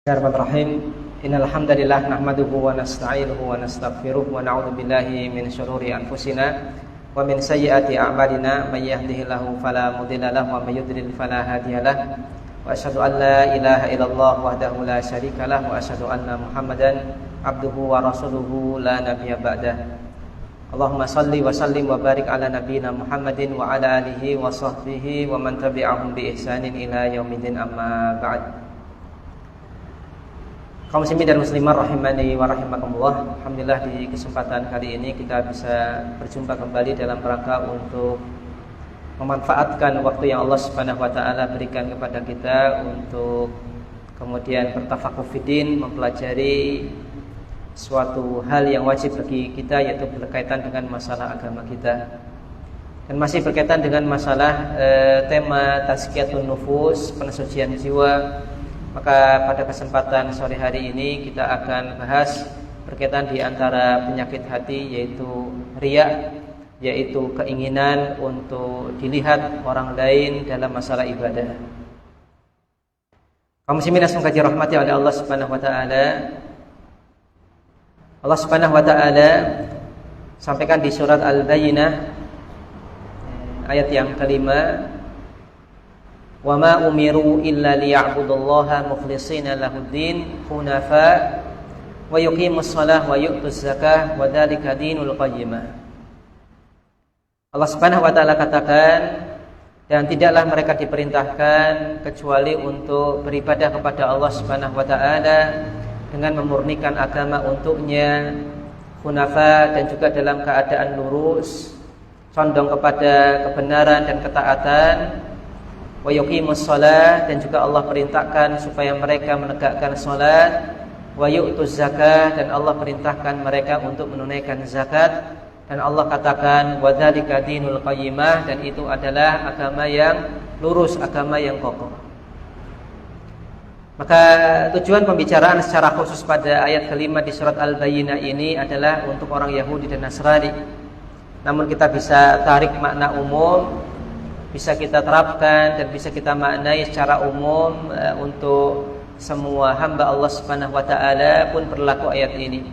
Bismillahirrahmanirrahim. Innal hamdalillah nahmaduhu wa nasta'inuhu wa nastaghfiruh wa na'udzu billahi min shururi anfusina wa min sayyiati a'malina may yahdihillahu fala mudilla lahu wa may yudlil fala hadiyalah. Wa asyhadu an la ilaha illallah wahdahu la syarikalah wa asyhadu anna Muhammadan abduhu wa rasuluhu la nabiyya ba'dah. Allahumma salli wa sallim wa barik ala nabiyyina Muhammadin wa ala alihi wa sahbihi wa man tabi'ahum bi ihsanin ila yaumiddin, amma ba'd. Kaum muslimin dan muslimah rahimani wa rahimakumullah. Alhamdulillah di kesempatan kali ini kita bisa berjumpa kembali dalam rangka untuk memanfaatkan waktu yang Allah Subhanahu wa taala berikan kepada kita untuk kemudian bertafaqquh fiddin, mempelajari suatu hal yang wajib bagi kita, yaitu berkaitan dengan masalah agama kita. Dan masih berkaitan dengan masalah tema tazkiyatun nufus, pensucian jiwa. Maka pada kesempatan sore hari ini kita akan bahas berkaitan di antara penyakit hati, yaitu riya, yaitu keinginan untuk dilihat orang lain dalam masalah ibadah. Kaum muslimin yang semoga dirahmati oleh Allah Subhanahu wa taala. Allah Subhanahu wa taala sampaikan di surat Al-Bayyinah ayat yang kelima, wa ma umiru illa liya'budullaha mukhlishina lahuddin hunafa wa yuqimus shalah wa yu'tuz zakah wa dzalika dinul qayyimah. Allah Subhanahu wa taala katakan, dan tidaklah mereka diperintahkan kecuali untuk beribadah kepada Allah Subhanahu wa taala dengan memurnikan agama untuknya, hunafa, dan juga dalam keadaan lurus, condong kepada kebenaran dan ketaatan, wa yuqimus shalah, dan juga Allah perintahkan supaya mereka menegakkan salat, wa yu'tuz zakah, dan Allah perintahkan mereka untuk menunaikan zakat, dan Allah katakan wa dzalika dinul qayyimah, dan itu adalah agama yang lurus, agama yang kokoh. Maka tujuan pembicaraan secara khusus pada ayat kelima di surat Al-Bayyinah ini adalah untuk orang Yahudi dan Nasrani. Namun kita bisa tarik makna umum, bisa kita terapkan dan bisa kita maknai secara umum untuk semua hamba Allah Subhanahu wa taala pun berlaku ayat ini.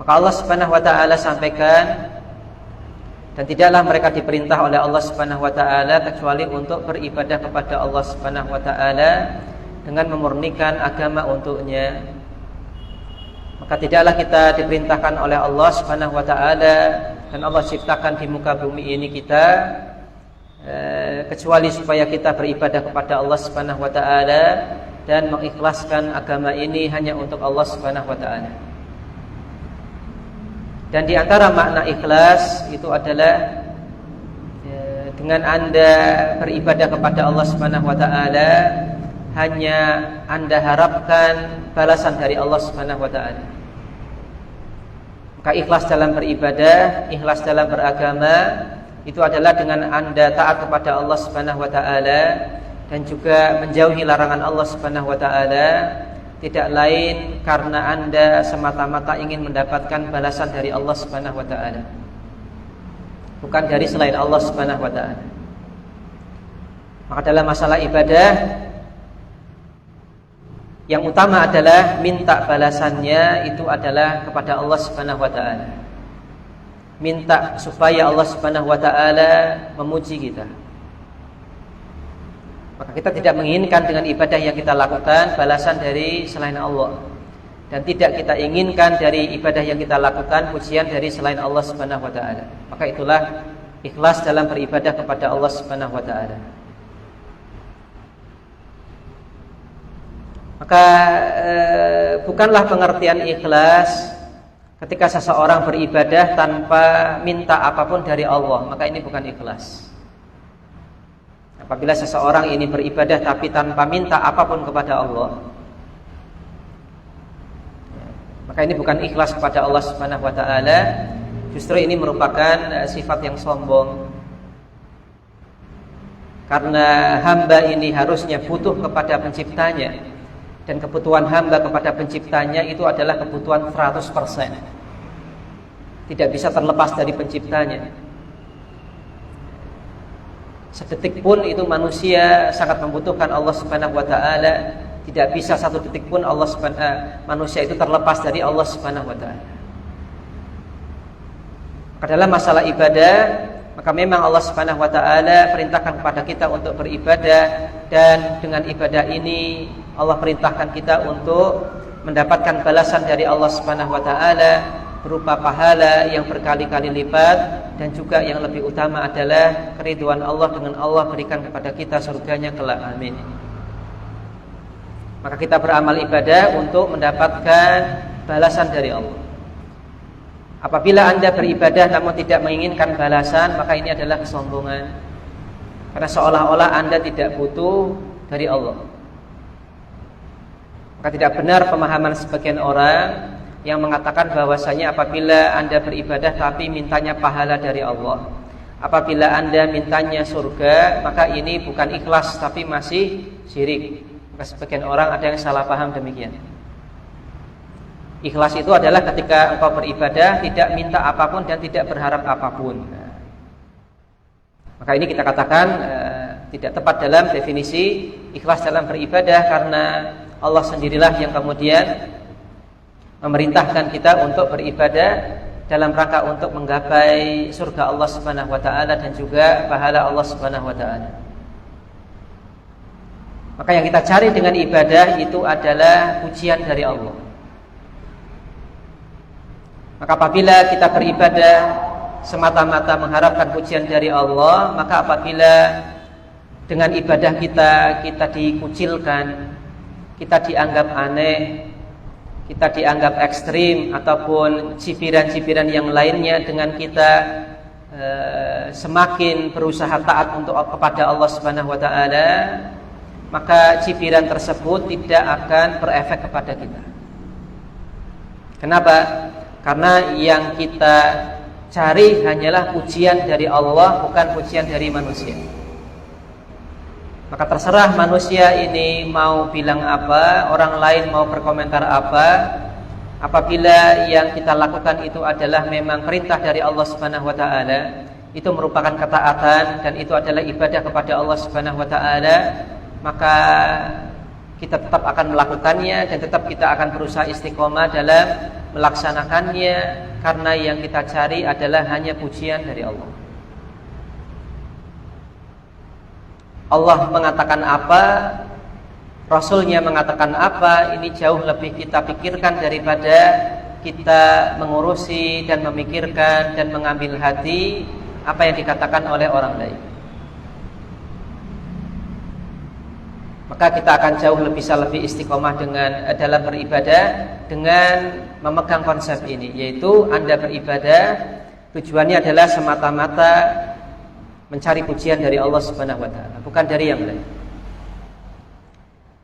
Maka Allah Subhanahu wa taala sampaikan, dan tidaklah mereka diperintah oleh Allah Subhanahu wa taala kecuali untuk beribadah kepada Allah Subhanahu wa taala dengan memurnikan agama untuknya. Maka tidaklah kita diperintahkan oleh Allah Subhanahu wa taala, dan Allah ciptakan di muka bumi ini kita kecuali supaya kita beribadah kepada Allah Subhanahu wa taala dan mengikhlaskan agama ini hanya untuk Allah Subhanahu wa taala. Dan di antara makna ikhlas itu adalah dengan Anda beribadah kepada Allah Subhanahu wa taala hanya Anda harapkan balasan dari Allah Subhanahu wa taala. Maka ikhlas dalam beribadah, ikhlas dalam beragama, itu adalah dengan Anda taat kepada Allah Subhanahu wa taala dan juga menjauhi larangan Allah Subhanahu wa taala, tidak lain karena Anda semata-mata ingin mendapatkan balasan dari Allah Subhanahu wa taala, bukan dari selain Allah Subhanahu wa taala. Maka dalam masalah ibadah yang utama adalah minta balasannya itu adalah kepada Allah Subhanahu wa taala. Minta supaya Allah Subhanahu wa taala memuji kita. Maka kita tidak menginginkan dengan ibadah yang kita lakukan balasan dari selain Allah, dan tidak kita inginkan dari ibadah yang kita lakukan pujian dari selain Allah Subhanahu wa taala. Maka itulah ikhlas dalam beribadah kepada Allah Subhanahu wa taala. Maka bukanlah pengertian ikhlas ketika seseorang beribadah tanpa minta apapun dari Allah, maka ini bukan ikhlas. Apabila seseorang ini beribadah tapi tanpa minta apapun kepada Allah, maka ini bukan ikhlas kepada Allah Subhanahu wa taala. Justru ini merupakan sifat yang sombong. Karena hamba ini harusnya butuh kepada penciptanya, dan kebutuhan hamba kepada penciptanya itu adalah kebutuhan 100%. Tidak bisa terlepas dari penciptanya. Sedetik pun itu manusia sangat membutuhkan Allah Subhanahu wa taala, Tidak bisa satu detik pun manusia itu terlepas dari Allah Subhanahu wa taala. Maka dalam masalah ibadah, maka memang Allah Subhanahu wa taala perintahkan kepada kita untuk beribadah, dan dengan ibadah ini Allah perintahkan kita untuk mendapatkan balasan dari Allah Subhanahu wa taala berupa pahala yang berkali-kali lipat, dan juga yang lebih utama adalah keridhaan Allah dengan Allah berikan kepada kita surganya kelak. Amin. Maka kita beramal ibadah untuk mendapatkan balasan dari Allah. Apabila Anda beribadah namun tidak menginginkan balasan, maka ini adalah kesombongan. Karena seolah-olah Anda tidak butuh dari Allah. Maka tidak benar pemahaman sebagian orang yang mengatakan bahwasanya apabila Anda beribadah tapi mintanya pahala dari Allah, apabila Anda mintanya surga, maka ini bukan ikhlas tapi masih syirik. Maka sebagian orang ada yang salah paham demikian. Ikhlas itu adalah ketika engkau beribadah tidak minta apapun dan tidak berharap apapun. Maka ini kita katakan tidak tepat dalam definisi ikhlas dalam beribadah, karena Allah sendirilah yang kemudian memerintahkan kita untuk beribadah dalam rangka untuk menggapai surga Allah Subhanahu wa taala dan juga pahala Allah Subhanahu wa taala. Maka yang kita cari dengan ibadah itu adalah pujian dari Allah. Maka apabila kita beribadah semata-mata mengharapkan pujian dari Allah, maka apabila dengan ibadah kita dikucilkan, kita dianggap aneh, kita dianggap ekstrim, ataupun cibiran-cibiran yang lainnya dengan kita semakin berusaha taat untuk kepada Allah Subhanahu wa taala, maka cibiran tersebut tidak akan berefek kepada kita. Kenapa? Karena yang kita cari hanyalah pujian dari Allah, bukan pujian dari manusia. Maka terserah manusia ini mau bilang apa, orang lain mau berkomentar apa, apabila yang kita lakukan itu adalah memang perintah dari Allah Subhanahu wa taala, itu merupakan ketaatan dan itu adalah ibadah kepada Allah Subhanahu wa taala, maka kita tetap akan melakukannya dan tetap kita akan berusaha istiqomah dalam melaksanakannya, karena yang kita cari adalah hanya pujian dari Allah. Allah mengatakan apa, Rasulnya mengatakan apa, ini jauh lebih kita pikirkan daripada kita mengurusi dan memikirkan dan mengambil hati apa yang dikatakan oleh orang lain. Maka kita akan jauh bisa lebih istiqomah dalam beribadah dengan memegang konsep ini, yaitu Anda beribadah tujuannya adalah semata-mata mencari pujian dari Allah Subhanahu wa taala, bukan dari yang lain.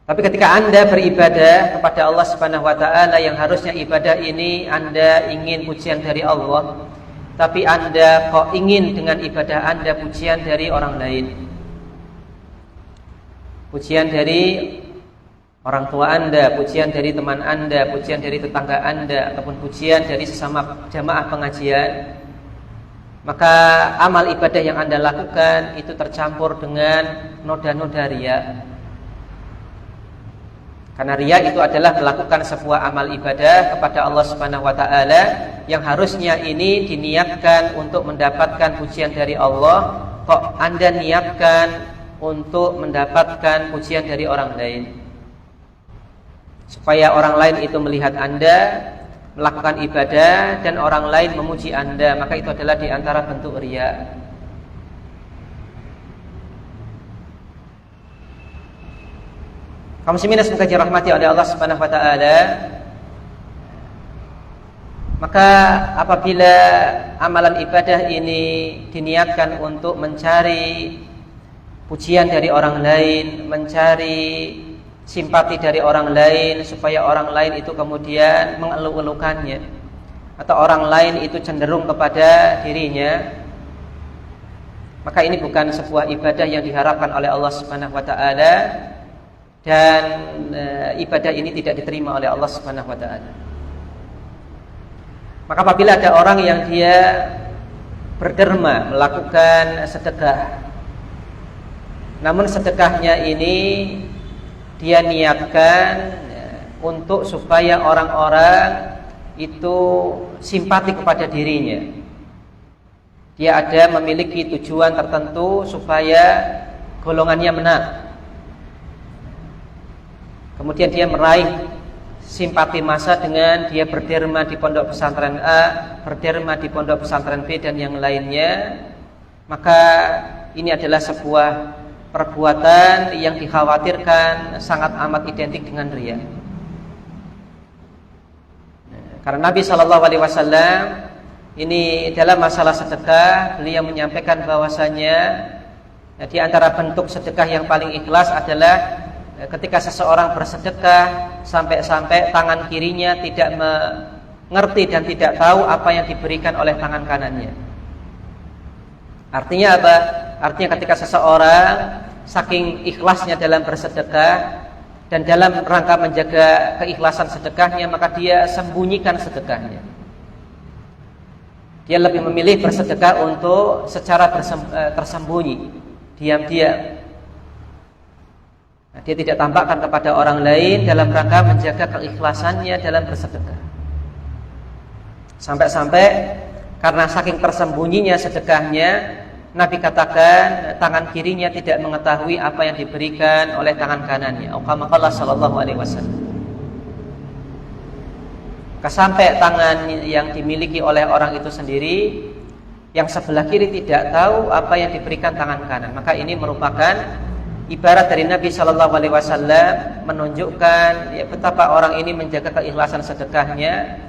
Tapi ketika Anda beribadah kepada Allah Subhanahu wa taala, yang harusnya ibadah ini Anda ingin pujian dari Allah, tapi Anda kok ingin dengan ibadah Anda pujian dari orang lain. Pujian dari orang tua Anda, pujian dari teman Anda, pujian dari tetangga Anda, ataupun pujian dari sesama jamaah pengajian, maka amal ibadah yang Anda lakukan itu tercampur dengan noda-noda riya. Karena riya itu adalah melakukan sebuah amal ibadah kepada Allah Subhanahu wa taala yang harusnya ini diniatkan untuk mendapatkan pujian dari Allah, kok Anda niatkan untuk mendapatkan pujian dari orang lain, supaya orang lain itu melihat Anda melakukan ibadah dan orang lain memuji Anda, maka itu adalah di antara bentuk riya. Kaum muslimin semoga dirahmati oleh Allah Subhanahu wa taala. Maka apabila amalan ibadah ini diniatkan untuk mencari pujian dari orang lain, mencari simpati dari orang lain, supaya orang lain itu kemudian mengeluh-elukannya, atau orang lain itu cenderung kepada dirinya, maka ini bukan sebuah ibadah yang diharapkan oleh Allah Subhanahu wa taala, dan ibadah ini tidak diterima oleh Allah Subhanahu wa taala. Maka apabila ada orang yang dia berderma melakukan sedekah, namun sedekahnya ini dia niatkan untuk supaya orang-orang itu simpati kepada dirinya. Dia ada memiliki tujuan tertentu supaya golongannya menang. Kemudian dia meraih simpati massa dengan dia berderma di pondok pesantren A, berderma di pondok pesantren B dan yang lainnya. Maka ini adalah sebuah perbuatan yang dikhawatirkan sangat amat identik dengan riya. Karena Nabi SAW ini dalam masalah sedekah, beliau menyampaikan bahwasanya di antara bentuk sedekah yang paling ikhlas adalah ketika seseorang bersedekah sampai-sampai tangan kirinya tidak mengerti dan tidak tahu apa yang diberikan oleh tangan kanannya. Artinya apa? Artinya ketika seseorang saking ikhlasnya dalam bersedekah dan dalam rangka menjaga keikhlasan sedekahnya, maka dia sembunyikan sedekahnya. Dia lebih memilih bersedekah untuk secara tersembunyi, diam-diam. Nah, dia tidak tampakkan kepada orang lain dalam rangka menjaga keikhlasannya dalam bersedekah. Sampai-sampai karena saking tersembunyinya sedekahnya, Nabi katakan tangan kirinya tidak mengetahui apa yang diberikan oleh tangan kanannya. Qala sallallahu alaihi wasallam. Sampai tangan yang dimiliki oleh orang itu sendiri, yang sebelah kiri tidak tahu apa yang diberikan tangan kanan. Maka ini merupakan ibarat dari Nabi Shallallahu Alaihi Wasallam menunjukkan betapa orang ini menjaga keikhlasan sedekahnya,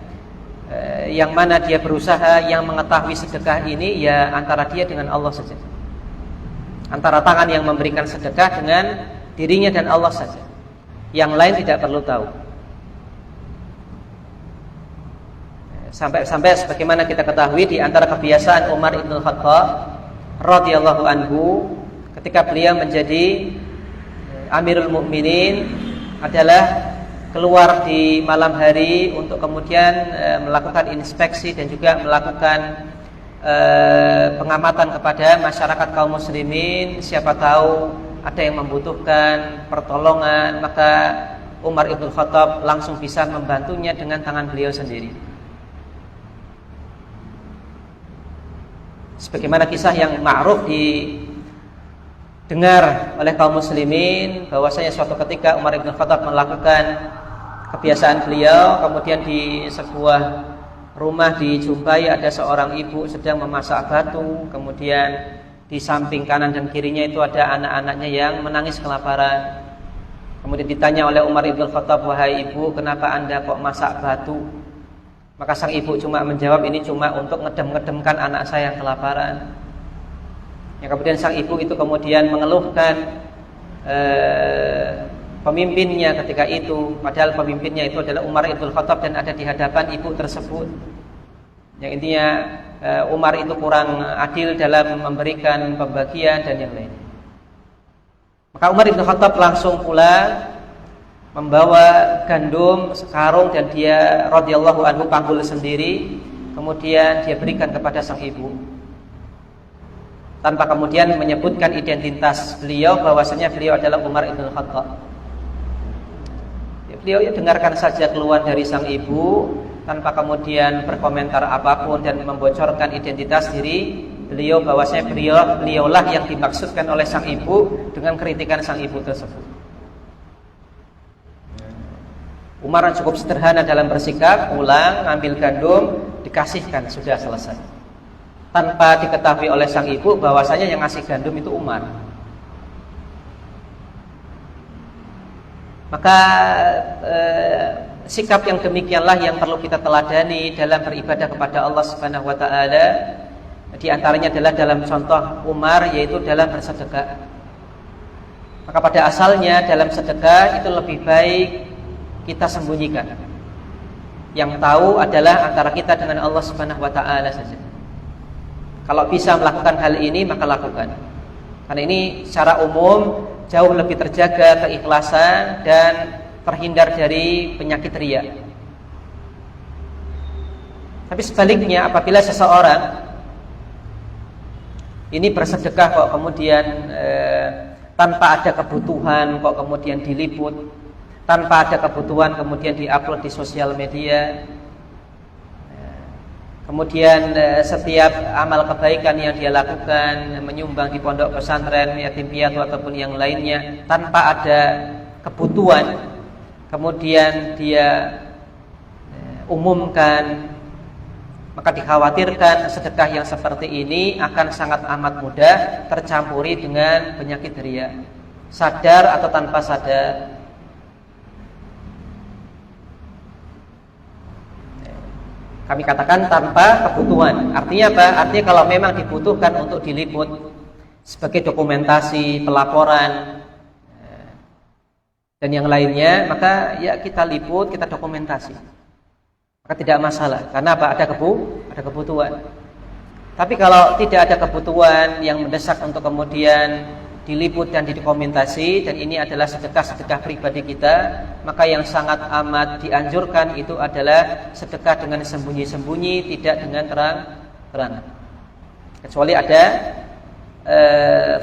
yang mana dia berusaha yang mengetahui sedekah ini ya antara dia dengan Allah saja, antara tangan yang memberikan sedekah dengan dirinya dan Allah saja, yang lain tidak perlu tahu. Sampai sebagaimana kita ketahui di antara kebiasaan Umar ibn Khattab radhiyallahu anhu ketika beliau menjadi Amirul Mukminin adalah keluar di malam hari untuk kemudian melakukan inspeksi dan juga melakukan pengamatan kepada masyarakat kaum muslimin. Siapa tahu ada yang membutuhkan pertolongan, maka Umar ibn Khattab langsung bisa membantunya dengan tangan beliau sendiri. Sebagaimana kisah yang ma'ruf didengar oleh kaum muslimin bahwasanya suatu ketika Umar bin Khattab melakukan kebiasaan beliau, kemudian di sebuah rumah dijumpai ada seorang ibu sedang memasak batu, kemudian di samping kanan dan kirinya itu ada anak-anaknya yang menangis kelaparan. Kemudian ditanya oleh Umar bin Khattab, "Wahai ibu, kenapa Anda kok masak batu?" Maka sang ibu cuma menjawab, "Ini cuma untuk ngedem-ngedemkan anak saya yang kelaparan." Ya, kemudian sang ibu itu kemudian mengeluhkan pemimpinnya ketika itu, padahal pemimpinnya itu adalah Umar ibn Khattab dan ada di hadapan ibu tersebut. Yang intinya Umar itu kurang adil dalam memberikan pembagian dan yang lain. Maka Umar ibn Khattab langsung pulang membawa gandum sekarung dan dia radhiyallahu anhu panggul sendiri, kemudian dia berikan kepada sang ibu tanpa kemudian menyebutkan identitas beliau bahwasanya beliau adalah Umar ibn Khattab. Beliau dengarkan saja keluhan dari sang ibu tanpa kemudian berkomentar apapun dan membocorkan identitas diri beliau bahwasanya beliaulah yang dimaksudkan oleh sang ibu dengan kritikan sang ibu tersebut. Umar cukup sederhana dalam bersikap, pulang, ambil gandum, dikasihkan, sudah selesai. Tanpa diketahui oleh sang ibu bahwasanya yang ngasih gandum itu Umar. Maka sikap yang demikianlah yang perlu kita teladani dalam beribadah kepada Allah Subhanahu wa taala. Di antaranya adalah dalam contoh Umar, yaitu dalam bersedekah. Maka pada asalnya dalam sedekah itu lebih baik kita sembunyikan. Yang tahu adalah antara kita dengan Allah Subhanahu wa taala saja. Kalau bisa melakukan hal ini maka lakukan. Karena ini secara umum jauh lebih terjaga keikhlasan dan terhindar dari penyakit riya. Tapi sebaliknya apabila seseorang ini bersedekah kok kemudian tanpa ada kebutuhan kok kemudian diliput, tanpa ada kebutuhan kemudian diupload di sosial media. Kemudian setiap amal kebaikan yang dia lakukan, menyumbang di pondok pesantren, yatim piatu ataupun yang lainnya, tanpa ada kebutuhan, kemudian dia umumkan, maka dikhawatirkan sedekah yang seperti ini akan sangat amat mudah tercampuri dengan penyakit riya, sadar atau tanpa sadar. Kami katakan tanpa kebutuhan. Artinya apa? Artinya kalau memang dibutuhkan untuk diliput sebagai dokumentasi, pelaporan dan yang lainnya, maka ya kita liput, kita dokumentasi. Maka tidak masalah. Karena apa? Ada kebutuhan. Tapi kalau tidak ada kebutuhan yang mendesak untuk kemudian diliput dan didokumentasi, dan ini adalah sedekah-sedekah pribadi kita, maka yang sangat amat dianjurkan itu adalah sedekah dengan sembunyi-sembunyi, tidak dengan terang-terangan. Kecuali ada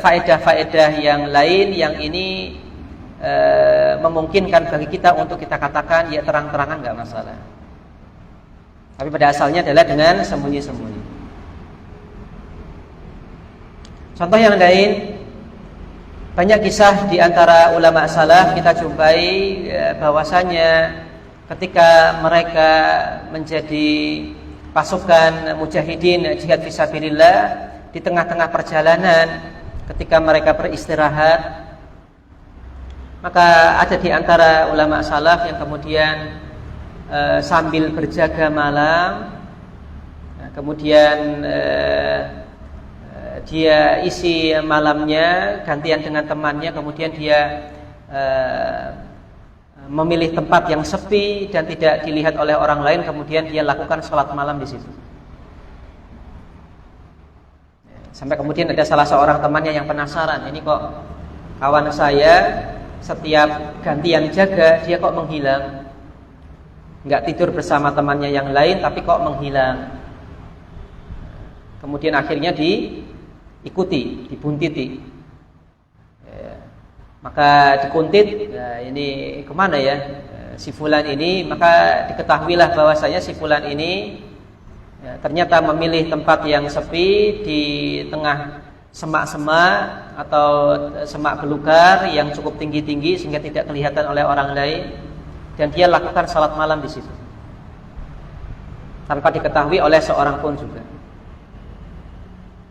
faedah-faedah yang lain yang ini memungkinkan bagi kita untuk kita katakan ya terang-terangan nggak masalah. Tapi pada asalnya adalah dengan sembunyi-sembunyi. Contoh yang lain, banyak kisah di antara ulama salaf kita jumpai bahwasanya ketika mereka menjadi pasukan mujahidin jihad fisabilillah, di tengah-tengah perjalanan ketika mereka beristirahat, maka ada di antara ulama salaf yang kemudian sambil berjaga malam, kemudian dia isi malamnya gantian dengan temannya, kemudian dia memilih tempat yang sepi dan tidak dilihat oleh orang lain, kemudian dia lakukan sholat malam di situ. Sampai kemudian ada salah seorang temannya yang penasaran, ini kok kawan saya setiap gantian jaga dia kok menghilang, nggak tidur bersama temannya yang lain tapi kok menghilang. Kemudian akhirnya dibuntiti. Maka dikuntit, ya, ini kemana ya si fulan ini? Maka diketahuilah bahwasanya si fulan ini ya, ternyata memilih tempat yang sepi di tengah semak-semak atau semak belukar yang cukup tinggi-tinggi sehingga tidak kelihatan oleh orang lain, dan dia lakukan salat malam di situ tanpa diketahui oleh seorang pun juga.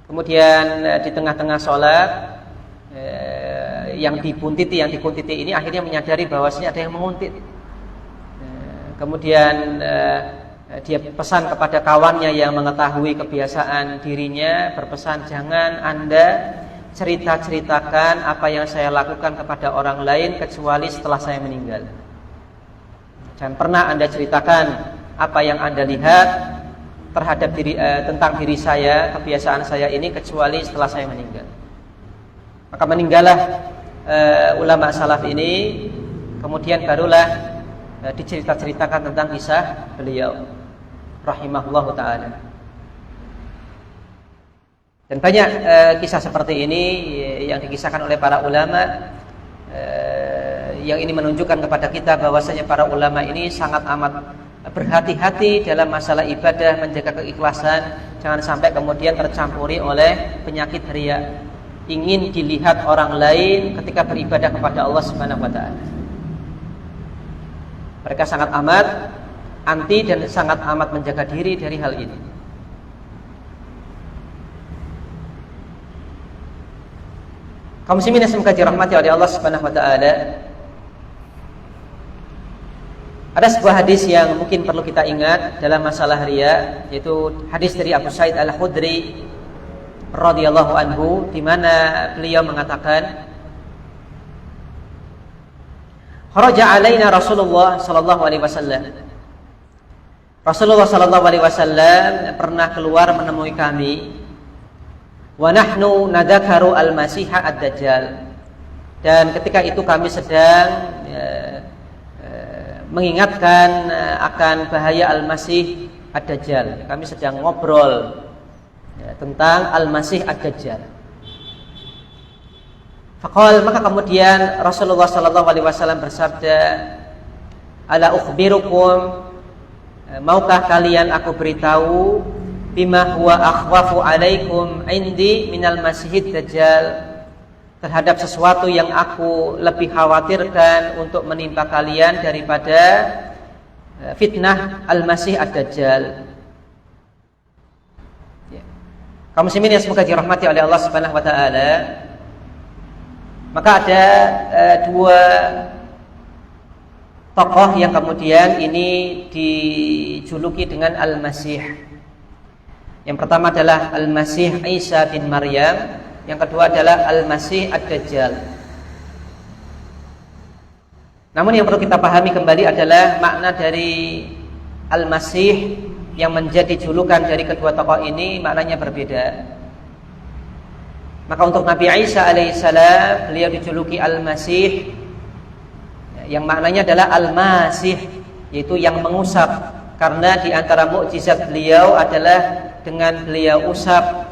Kemudian di tengah-tengah sholat yang dikuntiti ini akhirnya menyadari bahwasanya ada yang menguntit. Kemudian dia pesan kepada kawannya yang mengetahui kebiasaan dirinya, berpesan, jangan Anda cerita-ceritakan apa yang saya lakukan kepada orang lain kecuali setelah saya meninggal. Jangan pernah Anda ceritakan apa yang Anda lihat terhadap tentang diri saya, kebiasaan saya ini, kecuali setelah saya meninggal. Maka meninggallah ulama salaf ini, kemudian barulah dicerita-ceritakan tentang kisah beliau rahimahullahu ta'ala. Dan banyak kisah seperti ini yang dikisahkan oleh para ulama, yang ini menunjukkan kepada kita bahwasanya para ulama ini sangat amat berhati-hati dalam masalah ibadah, menjaga keikhlasan, jangan sampai kemudian tercampuri oleh penyakit riya, ingin dilihat orang lain ketika beribadah kepada Allah Subhanahu wa taala. Mereka sangat amat anti dan sangat amat menjaga diri dari hal ini. Kaum muslimin yang semoga dirahmati oleh Allah Subhanahu wa taala, ada sebuah hadis yang mungkin perlu kita ingat dalam masalah riya, yaitu hadis dari Abu Sa'id Al-Khudri radhiyallahu anhu, di mana beliau mengatakan, kharaja alaina Rasulullah sallallahu alaihi wasallam. Rasulullah sallallahu alaihi wasallam pernah keluar menemui kami, wa nahnu nadhakaru al-masiha ad-dajjal, dan ketika itu kami sedang mengingatkan akan bahaya Al-Masih Ad-Dajjal. Kami sedang ngobrol tentang Al-Masih Ad-Dajjal. Faqal, maka kemudian Rasulullah sallallahu alaihi wasallam bersabda, ala ukhbirukum, maukah kalian aku beritahu, bima huwa akhwafu alaikum indi minal masihid dajjal, terhadap sesuatu yang aku lebih khawatirkan untuk menimpa kalian daripada fitnah al-masih ad-dajjal. Kaum muslimin yang semoga dirahmati oleh Allah Subhanahu wa taala, maka ada dua tokoh yang kemudian ini dijuluki dengan Al-Masih. Yang pertama adalah Al-Masih Isa bin Maryam, yang kedua adalah Al-Masih Ad-Dajjal. Namun yang perlu kita pahami kembali adalah makna dari Al-Masih yang menjadi julukan dari kedua tokoh ini maknanya berbeda. Maka untuk Nabi Isa alaihissalam, beliau dijuluki Al-Masih, yang maknanya adalah Al-Masih, yaitu yang mengusap. Karena di antara mukjizat beliau adalah dengan beliau usap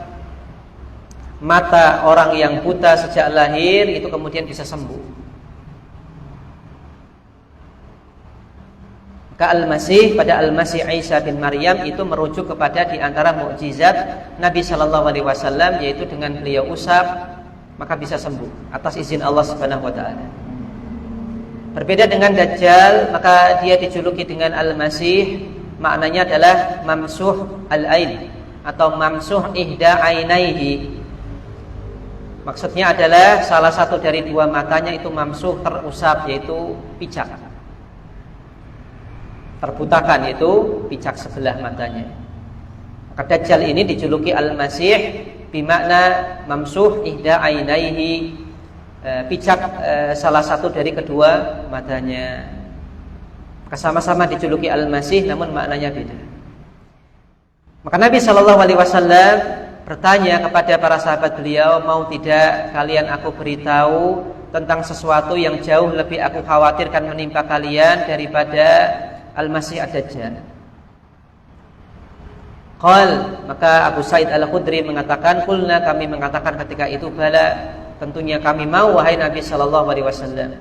mata orang yang buta sejak lahir, itu kemudian bisa sembuh. Maka Al-Masih, pada Al-Masih Isa bin Maryam itu merujuk kepada di antara mukjizat Nabi sallallahu alaihi wasallam, yaitu dengan beliau usap maka bisa sembuh atas izin Allah Subhanahu wa taala. Berbeda dengan Dajjal, maka dia dijuluki dengan Al-Masih, maknanya adalah mamsuh al-ain atau mamsuh ihda ainaihi. Maksudnya adalah salah satu dari dua matanya itu mamsuh, terusap, yaitu picak. Terbutakan, yaitu picak sebelah matanya. Maka Dajjal ini dijuluki Al-Masih bimakna mamsuh ihda ainaihi, picak salah satu dari kedua matanya. Maka sama-sama dijuluki Al-Masih, namun maknanya beda. Maka Nabi sallallahu alaihi wasallam bertanya kepada para sahabat beliau, mau tidak kalian aku beritahu tentang sesuatu yang jauh lebih aku khawatirkan menimpa kalian daripada Al-Masih Ad-Dajjal. Qal, maka Abu Sa'id Al-Khudri mengatakan, qulna, kami mengatakan ketika itu, bala, tentunya kami mau wahai Nabi sallallahu alaihi wasallam.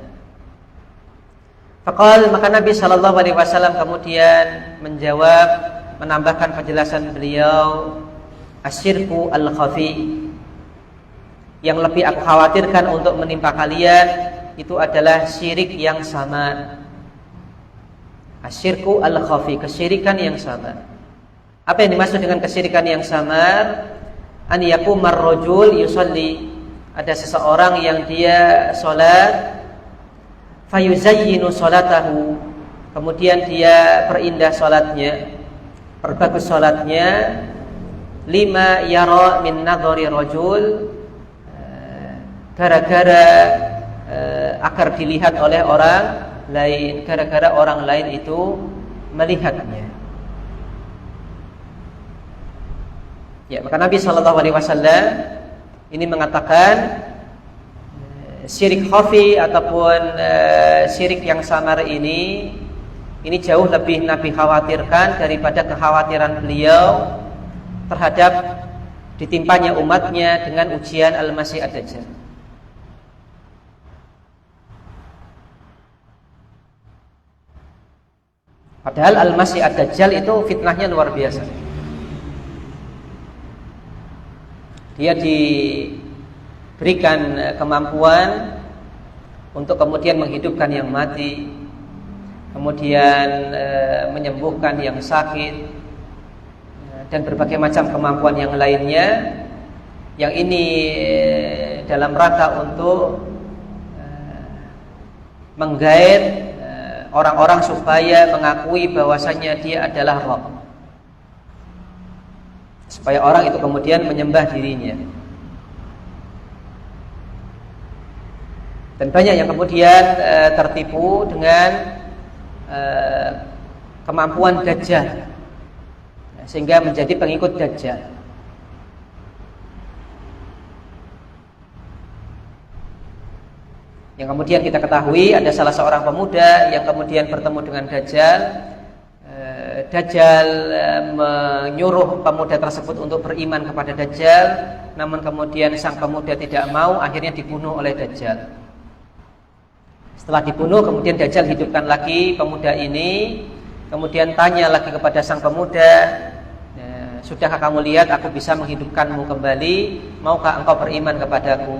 Faqal, maka Nabi sallallahu alaihi wasallam kemudian menjawab, menambahkan penjelasan beliau, asyirku al-khafi, yang lebih aku khawatirkan untuk menimpa kalian itu adalah syirik yang samar. Asyirku al-khafi, kesyirikan yang samar. Apa yang dimaksud dengan kesyirikan yang samar? An yakumar rajul yusalli, ada seseorang yang dia salat, fayuzayyinu salatahu, kemudian dia perindah salatnya, perbagus salatnya, lima yara min nadhari rajul, gara-gara agar dilihat oleh orang lain, gara-gara orang lain itu melihatnya. Ya, maka Nabi sallallahu alaihi wasallam ini mengatakan syirik khafi ataupun syirik yang samar ini jauh lebih Nabi khawatirkan daripada kekhawatiran beliau terhadap ditimpanya umatnya dengan ujian Al-Masih Ad-Dajjal. Padahal Al-Masih Ad-Dajjal itu fitnahnya luar biasa. Dia diberikan kemampuan untuk kemudian menghidupkan yang mati, kemudian menyembuhkan yang sakit, dan berbagai macam kemampuan yang lainnya, yang ini dalam rangka untuk menggait orang-orang supaya mengakui bahwasanya dia adalah Rabb, supaya orang itu kemudian menyembah dirinya. Dan banyak yang kemudian tertipu dengan kemampuan Dajjal, sehingga menjadi pengikut Dajjal. Yang kemudian kita ketahui ada salah seorang pemuda yang kemudian bertemu dengan Dajjal. Dajjal menyuruh pemuda tersebut untuk beriman kepada Dajjal, namun kemudian sang pemuda tidak mau, akhirnya dibunuh oleh Dajjal. Setelah dibunuh, kemudian Dajjal hidupkan lagi pemuda ini, kemudian tanya lagi kepada sang pemuda, sudahkah kamu lihat aku bisa menghidupkanmu kembali, maukah engkau beriman kepadaku?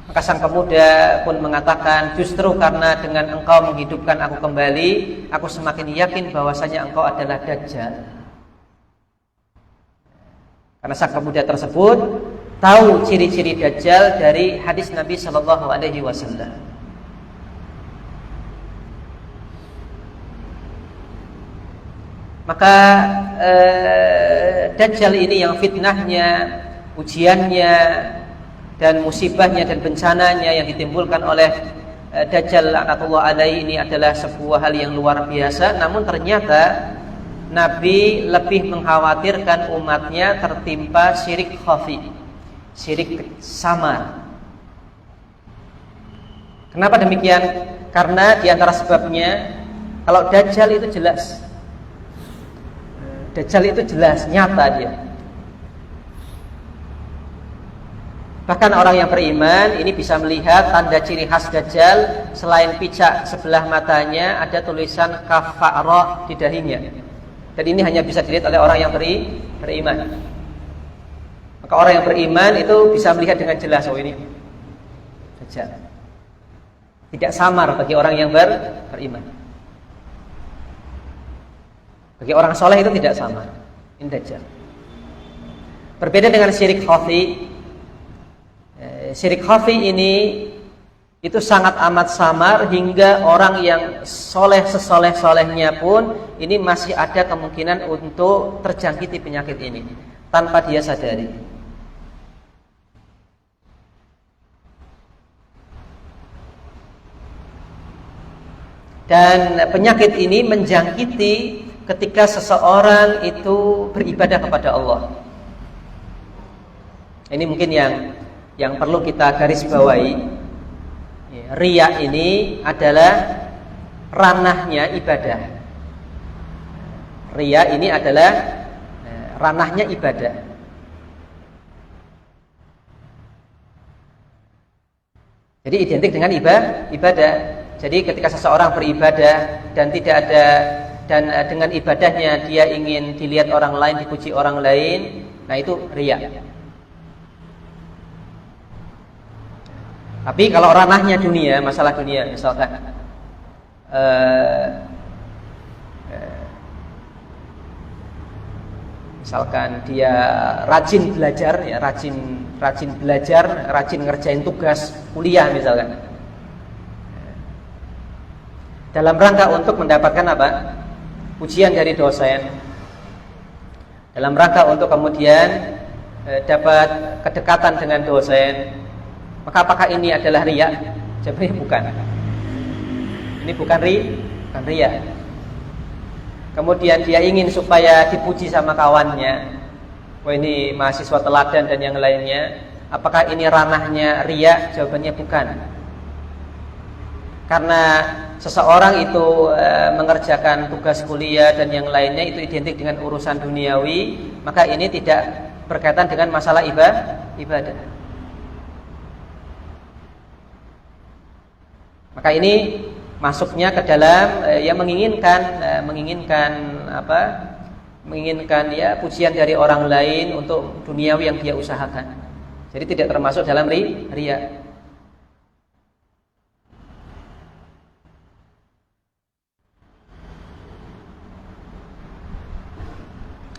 Maka sang pemuda pun mengatakan, justru karena dengan engkau menghidupkan aku kembali, aku semakin yakin bahwasanya engkau adalah Dajjal. Karena sang pemuda tersebut tahu ciri-ciri Dajjal dari hadis Nabi Shallallahu Alaihi Wasallam. Maka Dajjal ini yang fitnahnya, ujiannya, dan musibahnya dan bencananya yang ditimbulkan oleh Dajjal laknatullah alaihi ini adalah sebuah hal yang luar biasa. Namun ternyata Nabi lebih mengkhawatirkan umatnya tertimpa syirik khafi, syirik samar. Kenapa demikian? Karena diantara sebabnya, kalau Dajjal itu jelas, Dajjal itu jelas, nyata dia. Bahkan orang yang beriman ini bisa melihat tanda ciri khas Dajjal. Selain picak sebelah matanya, ada tulisan kafara di dahinya. Dan ini hanya bisa dilihat oleh orang yang beriman. Maka orang yang beriman itu bisa melihat dengan jelas, oh ini Dajjal. Tidak samar bagi orang yang beriman. Bagi orang soleh itu tidak samar. Ini Dajjal. Berbeda dengan syirik khafi. Syirik khafi ini itu sangat amat samar hingga orang yang soleh sesoleh-solehnya pun ini masih ada kemungkinan untuk terjangkiti penyakit ini tanpa dia sadari. Dan penyakit ini menjangkiti ketika seseorang itu beribadah kepada Allah. Ini mungkin yang perlu kita garis bawahi. Riya ini adalah ranahnya ibadah. Riya ini adalah ranahnya ibadah. Jadi identik dengan ibadah. Jadi ketika seseorang beribadah dan dengan ibadahnya dia ingin dilihat orang lain, dipuji orang lain, nah itu riya. Tapi kalau ranahnya dunia, masalah dunia, misalkan dia rajin belajar, ya rajin belajar, rajin ngerjain tugas kuliah misalkan, dalam rangka untuk mendapatkan apa? Pujian dari dosen, dalam rangka untuk kemudian dapat kedekatan dengan dosen. Maka apakah ini adalah riya? Jawabannya bukan. Ini bukan riya. Kemudian dia ingin supaya dipuji sama kawannya. Wah, ini mahasiswa teladan dan yang lainnya. Apakah ini ranahnya riya? Jawabannya bukan. Karena seseorang itu mengerjakan tugas kuliah dan yang lainnya itu identik dengan urusan duniawi, maka ini tidak berkaitan dengan masalah ibadah. Maka ini masuknya ke dalam yang menginginkan ya pujian dari orang lain untuk duniawi yang dia usahakan. Jadi tidak termasuk dalam riya.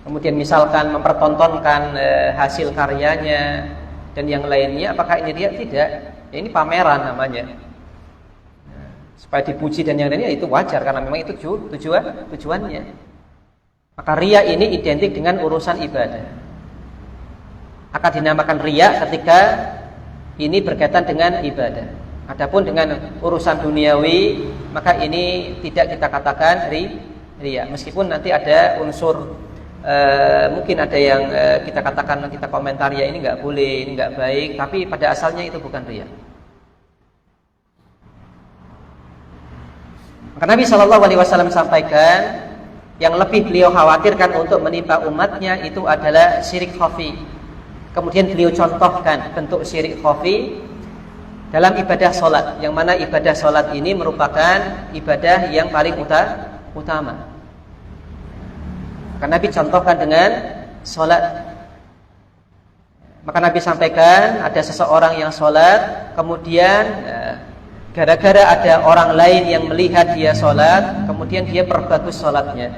Kemudian misalkan mempertontonkan hasil karyanya dan yang lainnya, apakah ini riya? Tidak. Ya, ini pameran namanya. Supaya dipuji dan yang lainnya itu wajar karena memang itu tujuannya. Maka riya ini identik dengan urusan ibadah. Akan dinamakan riya ketika ini berkaitan dengan ibadah. Adapun dengan urusan duniawi, maka ini tidak kita katakan riya. Meskipun nanti ada unsur mungkin ada yang kita katakan, kita komentar ya ini nggak boleh, ini nggak baik, tapi pada asalnya itu bukan riya. Maka Nabi SAW sampaikan, Yang lebih beliau khawatirkan untuk menimpa umatnya itu adalah syirik khafi. Kemudian beliau contohkan bentuk syirik khafi dalam ibadah sholat, yang mana ibadah sholat ini merupakan ibadah yang paling utama. Maka Nabi contohkan dengan sholat. Maka Nabi sampaikan ada seseorang yang sholat, kemudian gara-gara ada orang lain yang melihat dia sholat, kemudian dia perbagus sholatnya.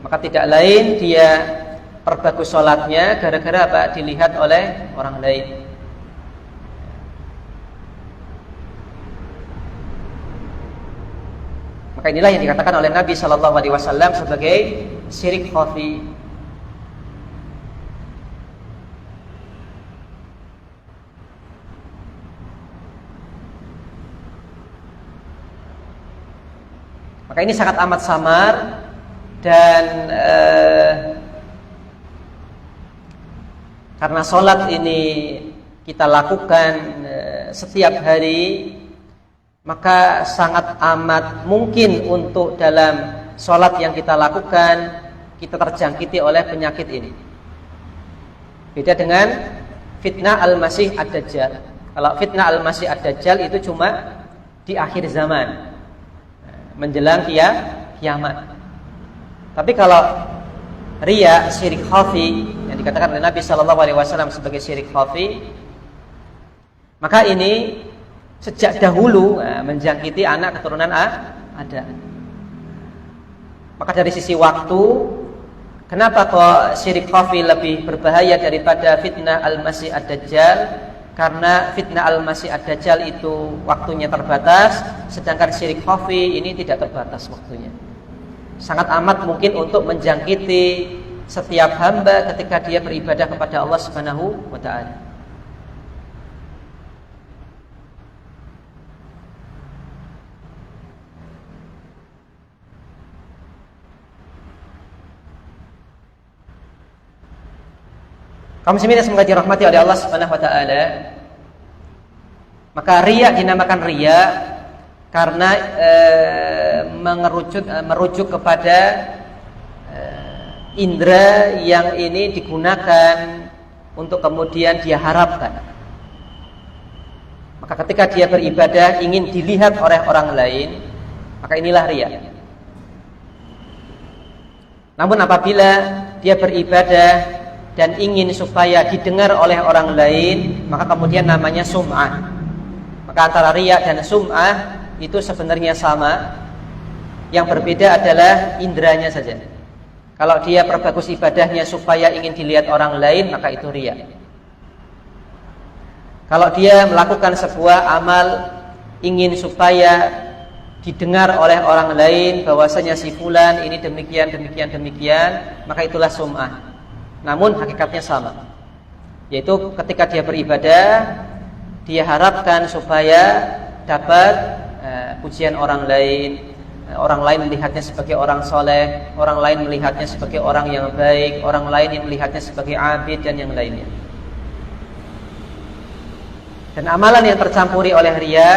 Maka tidak lain dia perbagus sholatnya gara-gara apa? Dilihat oleh orang lain. Maka inilah yang dikatakan oleh Nabi SAW sebagai syirik khafi. Maka ini sangat amat samar dan karena sholat ini kita lakukan setiap hari, maka sangat amat mungkin untuk dalam sholat yang kita lakukan kita terjangkiti oleh penyakit ini. Beda dengan fitnah al-masih ad-dajjal. Kalau fitnah al-masih ad-dajjal itu cuma di akhir zaman, menjelang kiamat. Tapi kalau riya, syirik khafi yang dikatakan oleh Nabi SAW sebagai syirik khafi, maka ini sejak dahulu menjangkiti anak keturunan Adam. Maka dari sisi waktu, kenapa kok syirik khafi lebih berbahaya daripada fitnah al-masih ad-dajjal? Karena fitnah al-masih ad-dajjal itu waktunya terbatas, sedangkan syirik khafi ini tidak terbatas waktunya. Sangat amat mungkin untuk menjangkiti setiap hamba ketika dia beribadah kepada Allah Subhanahu wa ta'ala. Kaum muslimin yang semoga dirahmati oleh Allah Subhanahu wa ta'ala, maka riya dinamakan riya karena merujuk kepada indera yang ini digunakan untuk kemudian dia harapkan. Maka ketika dia beribadah ingin dilihat oleh orang lain, maka inilah riya. Namun apabila dia beribadah dan ingin supaya didengar oleh orang lain, maka kemudian namanya sum'ah. Maka antara riya dan sum'ah itu sebenarnya sama. Yang berbeda adalah indranya saja. Kalau dia perbagus ibadahnya supaya ingin dilihat orang lain, maka itu riya. Kalau dia melakukan sebuah amal ingin supaya didengar oleh orang lain bahwasanya si fulan ini demikian, maka itulah sum'ah. Namun hakikatnya sama, yaitu ketika dia beribadah dia harapkan supaya dapat pujian orang lain, orang lain melihatnya sebagai orang soleh, orang lain melihatnya sebagai orang yang baik, orang lain yang melihatnya sebagai abid dan yang lainnya. Dan amalan yang tercampuri oleh riya,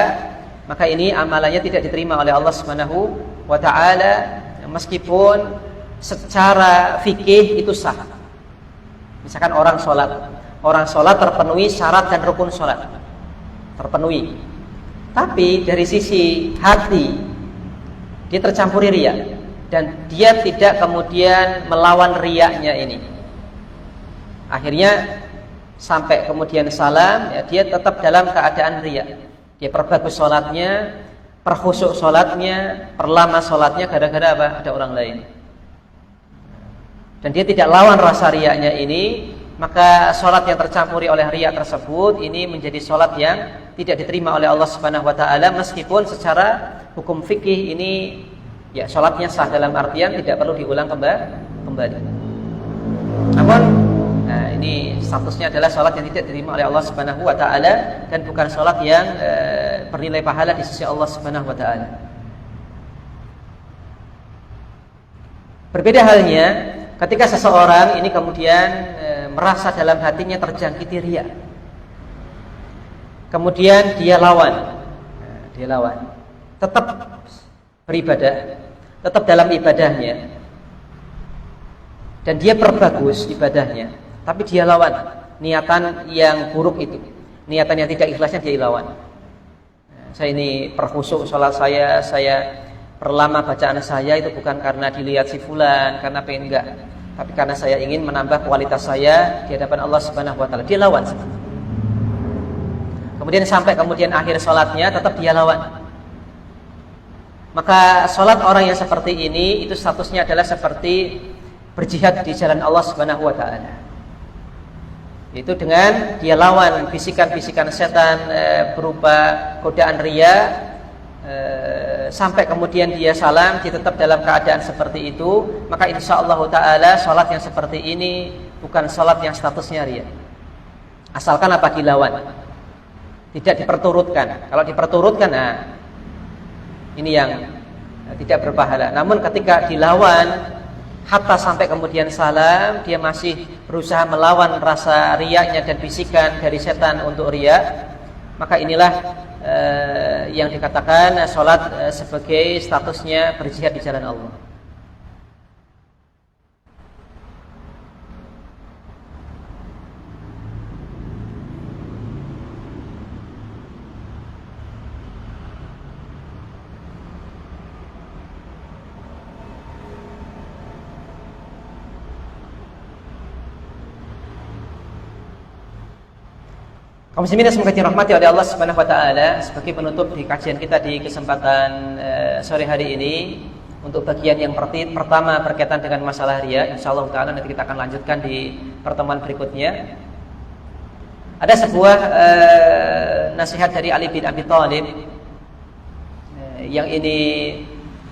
maka ini amalannya tidak diterima oleh Allah Subhanahu wa ta'ala, meskipun secara fikih itu sah. Misalkan orang sholat terpenuhi syarat dan rukun sholat, terpenuhi. Tapi dari sisi hati dia tercampuri riya, dan dia tidak kemudian melawan riyanya ini. Akhirnya sampai kemudian salam, ya, dia tetap dalam keadaan riya. Dia perbagus sholatnya, perkhusuk sholatnya, perlama sholatnya gara-gara apa? Ada orang lain. Dan dia tidak lawan rasa riyanya ini, maka sholat yang tercampuri oleh riya tersebut ini menjadi sholat yang tidak diterima oleh Allah Subhanahu wa ta'ala, meskipun secara hukum fikih ini ya sholatnya sah dalam artian tidak perlu diulang kembali. Namun ini statusnya adalah sholat yang tidak diterima oleh Allah Subhanahu wa ta'ala dan bukan sholat yang bernilai pahala di sisi Allah Subhanahu wa ta'ala. Berbeda halnya ketika seseorang ini kemudian merasa dalam hatinya terjangkiti riya, kemudian dia lawan, tetap beribadah, tetap dalam ibadahnya, dan dia perbagus ibadahnya, tapi dia lawan niatan yang buruk itu, niatan yang tidak ikhlasnya dia lawan. Saya ini perkhusyuk sholat saya perlama bacaan saya itu bukan karena dilihat si fulan, karena pengen enggak, tapi karena saya ingin menambah kualitas saya di hadapan Allah Subhanahu wa taala. Dia lawan. Kemudian sampai akhir sholatnya tetap dia lawan. Maka sholat orang yang seperti ini itu statusnya adalah seperti berjihad di jalan Allah Subhanahu wa taala. Itu dengan dia lawan bisikan-bisikan setan berupa godaan riya, sampai kemudian dia salam, dia tetap dalam keadaan seperti itu, maka insyaallah taala salat yang seperti ini bukan salat yang statusnya riya. Asalkan apa dilawan, tidak diperturutkan. Kalau diperturutkan, nah ini yang tidak berpahala. Namun ketika dilawan hatta sampai kemudian salam, dia masih berusaha melawan rasa riyanya dan bisikan dari setan untuk riya, maka inilah yang dikatakan sholat sebagai statusnya berjihad di jalan Allah. Kaum muslimin semoga dirahmati oleh Allah Subhanahu wa taala, sebagai penutup di kajian kita di kesempatan sore hari ini, untuk bagian yang pertama berkaitan dengan masalah riya, insyaallah taala nanti kita akan lanjutkan di pertemuan berikutnya. Ada sebuah nasihat dari Ali bin Abi Thalib, yang ini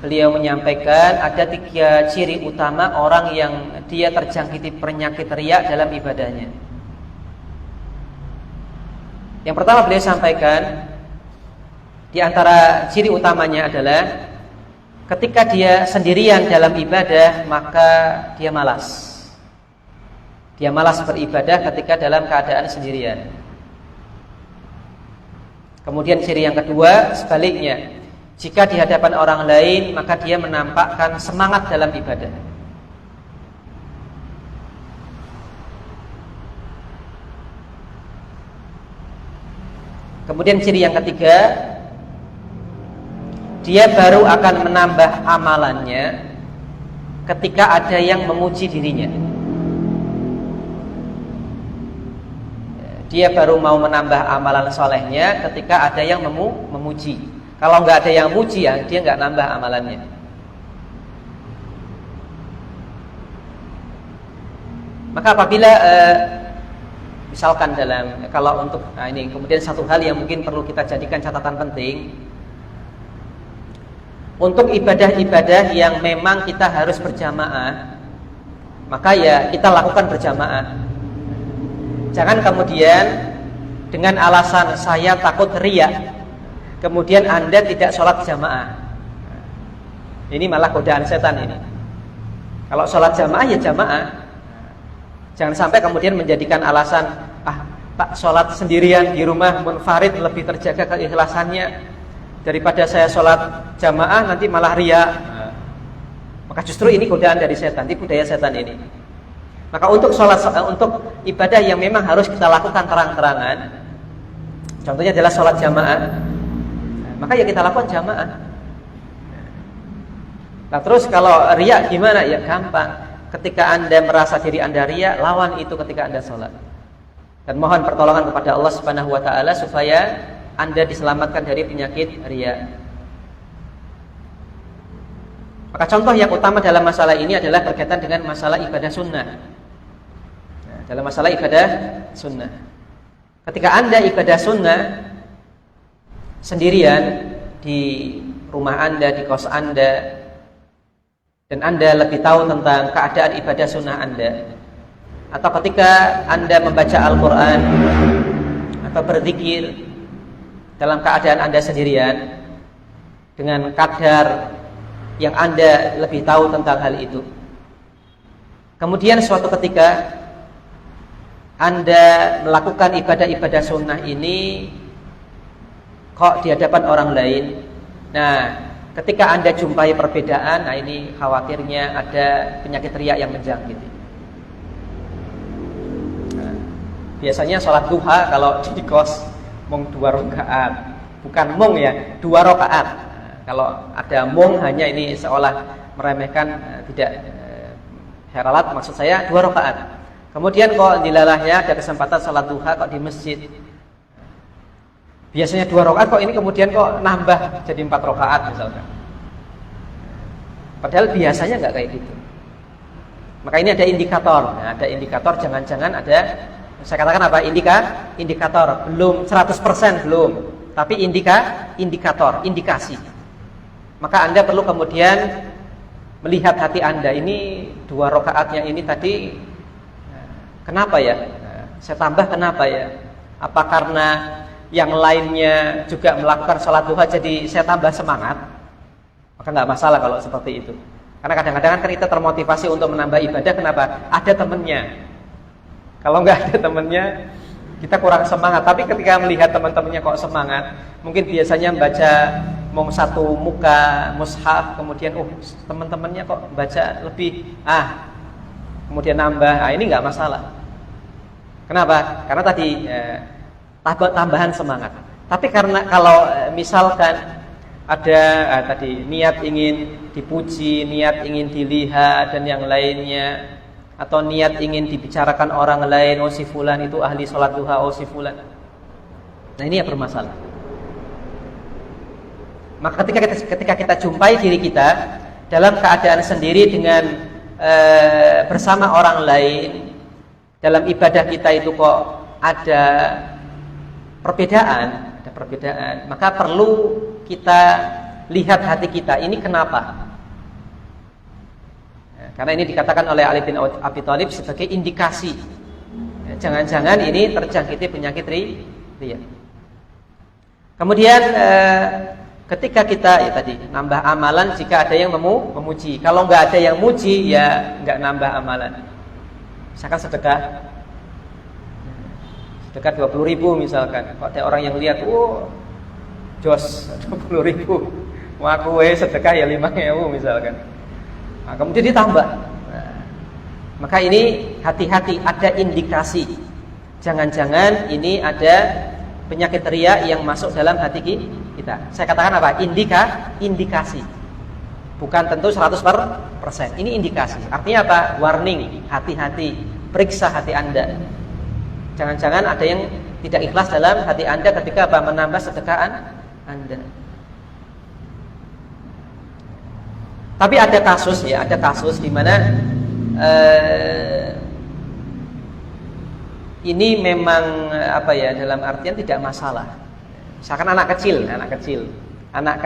beliau menyampaikan ada 3 ciri utama orang yang dia terjangkiti penyakit riya dalam ibadahnya. Yang pertama beliau sampaikan, di antara ciri utamanya adalah ketika dia sendirian dalam ibadah, maka dia malas. Dia malas beribadah ketika dalam keadaan sendirian. Kemudian ciri yang kedua, sebaliknya, jika di hadapan orang lain, maka dia menampakkan semangat dalam ibadah. Kemudian ciri yang ketiga, dia baru akan menambah amalannya ketika ada yang memuji dirinya. Dia baru mau menambah amalan solehnya ketika ada yang memuji. Kalau nggak ada yang memuji, ya dia nggak nambah amalannya. Maka apabila misalkan kalau untuk ini kemudian satu hal yang mungkin perlu kita jadikan catatan penting, untuk ibadah-ibadah yang memang kita harus berjamaah, maka ya kita lakukan berjamaah. Jangan kemudian dengan alasan saya takut riya, kemudian Anda tidak sholat jamaah. Ini malah godaan setan ini. Kalau sholat jamaah ya jamaah. Jangan sampai kemudian menjadikan alasan, Pak sholat sendirian di rumah munfarid lebih terjaga keikhlasannya daripada saya sholat jamaah nanti malah riya. Maka justru ini godaan dari setan, tipu daya setan ini. Maka untuk ibadah yang memang harus kita lakukan terang-terangan, contohnya adalah sholat jamaah, maka ya kita lakukan jamaah. Nah terus kalau riya gimana? Ya gampang. Ketika Anda merasa diri Anda riya, lawan itu ketika Anda sholat. Dan mohon pertolongan kepada Allah Subhanahu wa taala supaya Anda diselamatkan dari penyakit riya. Maka contoh yang utama dalam masalah ini adalah berkaitan dengan masalah ibadah sunnah. Nah, dalam masalah ibadah sunnah, ketika Anda ibadah sunnah sendirian di rumah Anda, di kos Anda, dan Anda lebih tahu tentang keadaan ibadah sunnah Anda, atau ketika Anda membaca Al-Quran atau berzikir dalam keadaan Anda sendirian dengan kadar yang Anda lebih tahu tentang hal itu, kemudian suatu ketika Anda melakukan ibadah-ibadah sunnah ini kok di hadapan orang lain, nah ketika Anda jumpai perbedaan, nah ini khawatirnya ada penyakit riya yang menjangkiti. Nah, biasanya sholat duha kalau di kos mung 2 rakaat, bukan mung ya, 2 rakaat. Nah, kalau ada mung hanya ini seolah meremehkan, tidak heralat, maksud saya 2 rakaat. Kemudian kok dilalahnya ada kesempatan sholat duha kok di masjid. Biasanya 2 rakaat kok ini kemudian kok nambah jadi 4 rakaat misalkan. Padahal biasanya nggak kayak gitu. Maka ini ada indikator. Nah, ada indikator, jangan-jangan ada, saya katakan apa? Indikator. Belum 100% belum, tapi indikator, indikasi. Maka Anda perlu kemudian melihat hati Anda, ini 2 rakaatnya ini tadi kenapa ya? Saya tambah kenapa ya? Apa karena yang lainnya juga melakukan sholat duha jadi saya tambah semangat? Maka nggak masalah kalau seperti itu. Karena kadang-kadang kan kita termotivasi untuk menambah ibadah, kenapa? Ada temennya. Kalau nggak ada temennya, kita kurang semangat. Tapi ketika melihat teman-temannya kok semangat, mungkin biasanya baca mau 1 muka mushaf, kemudian teman-temannya kok baca lebih, kemudian nambah, ini nggak masalah. Kenapa? Karena tadi tambahan semangat. Tapi karena kalau misalkan ada tadi niat ingin dipuji, niat ingin dilihat dan yang lainnya, atau niat ingin dibicarakan orang lain, oh si fulan itu ahli sholat duha, oh si fulan. Nah ini yang bermasalah. Maka ketika kita jumpai diri kita dalam keadaan sendiri dengan bersama orang lain, dalam ibadah kita itu kok ada perbedaan, maka perlu kita lihat hati kita, ini kenapa? Karena ini dikatakan oleh Ali bin Abi Thalib sebagai indikasi. Jangan-jangan ini terjangkiti penyakit riya. Kemudian ketika kita tadi nambah amalan jika ada yang memuji. Kalau nggak ada yang muji ya nggak nambah amalan. Misalkan sedekah 20.000 misalkan. Kalau ada orang yang lihat, jos 20.000, aku sedekah ya 5.000 misalkan. Nah, kemudian ditambah. Nah, maka ini hati-hati, ada indikasi. Jangan-jangan ini ada penyakit riya yang masuk dalam hati kita. Saya katakan apa? Indikasi. Bukan tentu 100%. Ini indikasi. Artinya apa? Warning, hati-hati. Periksa hati Anda. Jangan-jangan ada yang tidak ikhlas dalam hati Anda ketika apa? Menambah sedekah Anda. Tapi ada kasus di mana ini memang dalam artian tidak masalah. Misalkan anak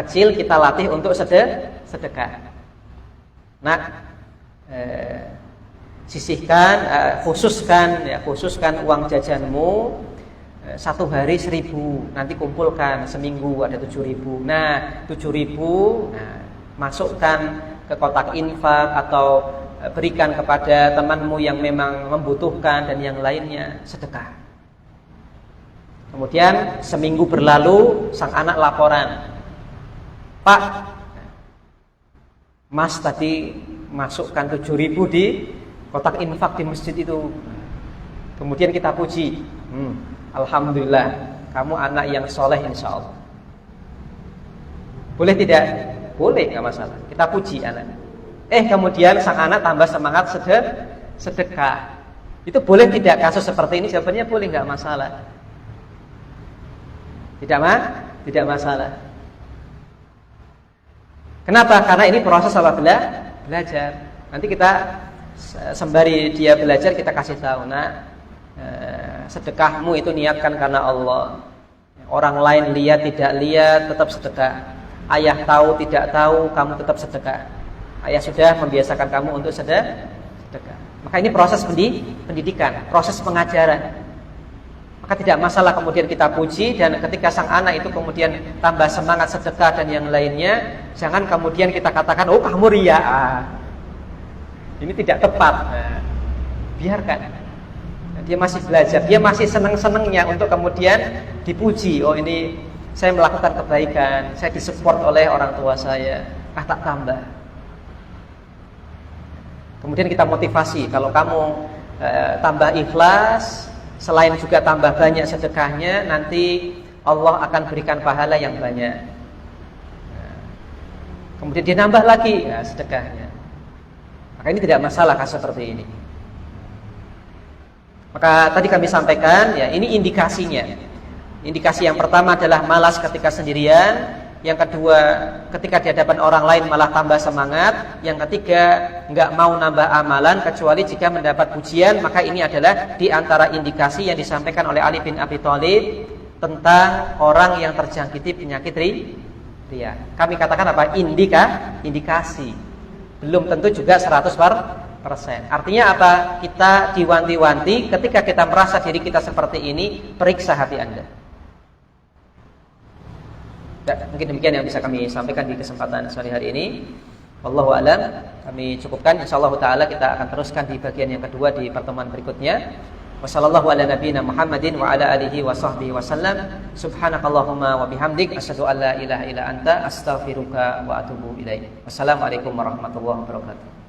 kecil kita latih untuk sedekah. Sisihkan, khususkan uang jajanmu 1 hari 1.000, nanti kumpulkan seminggu ada 7.000. Nah 7.000, masukkan ke kotak infak atau berikan kepada temanmu yang memang membutuhkan dan yang lainnya, sedekah. Kemudian seminggu berlalu, sang anak laporan, Pak, Mas tadi masukkan 7.000 di kotak infak di masjid itu. Kemudian kita puji, alhamdulillah, kamu anak yang soleh insya Allah. Boleh tidak? Boleh, nggak masalah. Kita puji anak. Kemudian sang anak tambah semangat sedekah. Itu boleh tidak kasus seperti ini? Jawabannya boleh, nggak masalah. Tidak masalah. Kenapa? Karena ini proses belajar. Nanti kita sembari dia belajar kita kasih tahu, sedekahmu itu niatkan karena Allah. Orang lain lihat tidak lihat tetap sedekah. Ayah tahu tidak tahu kamu tetap sedekah. Ayah sudah membiasakan kamu untuk sedekah. Maka ini proses pendidikan, proses pengajaran. Maka tidak masalah kemudian kita puji, dan ketika sang anak itu kemudian tambah semangat sedekah dan yang lainnya, jangan kemudian kita katakan, oh kamu riya. Ini tidak tepat. Biarkan. Dia masih belajar, dia masih senang-senangnya untuk kemudian dipuji. Oh ini Saya melakukan kebaikan, saya disupport oleh orang tua saya, tak tambah. Kemudian kita motivasi, kalau kamu tambah ikhlas, selain juga tambah banyak sedekahnya, nanti Allah akan berikan pahala yang banyak. Kemudian dia nambah lagi ya, sedekahnya. Maka ini tidak masalah kasus seperti ini. Maka tadi kami sampaikan ya, ini indikasinya. Indikasi yang pertama adalah malas ketika sendirian, yang kedua ketika di hadapan orang lain malah tambah semangat, yang ketiga enggak mau nambah amalan kecuali jika mendapat pujian. Maka ini adalah di antara indikasi yang disampaikan oleh Ali bin Abi Thalib tentang orang yang terjangkiti penyakit riya. Kami katakan apa? Indikasi. Belum tentu juga 100%. Artinya apa? Kita diwanti-wanti ketika kita merasa diri kita seperti ini, periksa hati Anda. Ya, mungkin demikian yang bisa kami sampaikan di kesempatan sore hari ini. Wallahu a'lam. Kami cukupkan, insyaallah taala kita akan teruskan di bagian yang kedua di pertemuan berikutnya. Wassallallahu ala nabiyyina Muhammadin wa ala alihi wa sahbihi wasallam. Subhanakallahumma wa bihamdik asyhadu an la ilaha illa anta astaghfiruka wa atubu ilaik. Wassalamualaikum warahmatullahi wabarakatuh.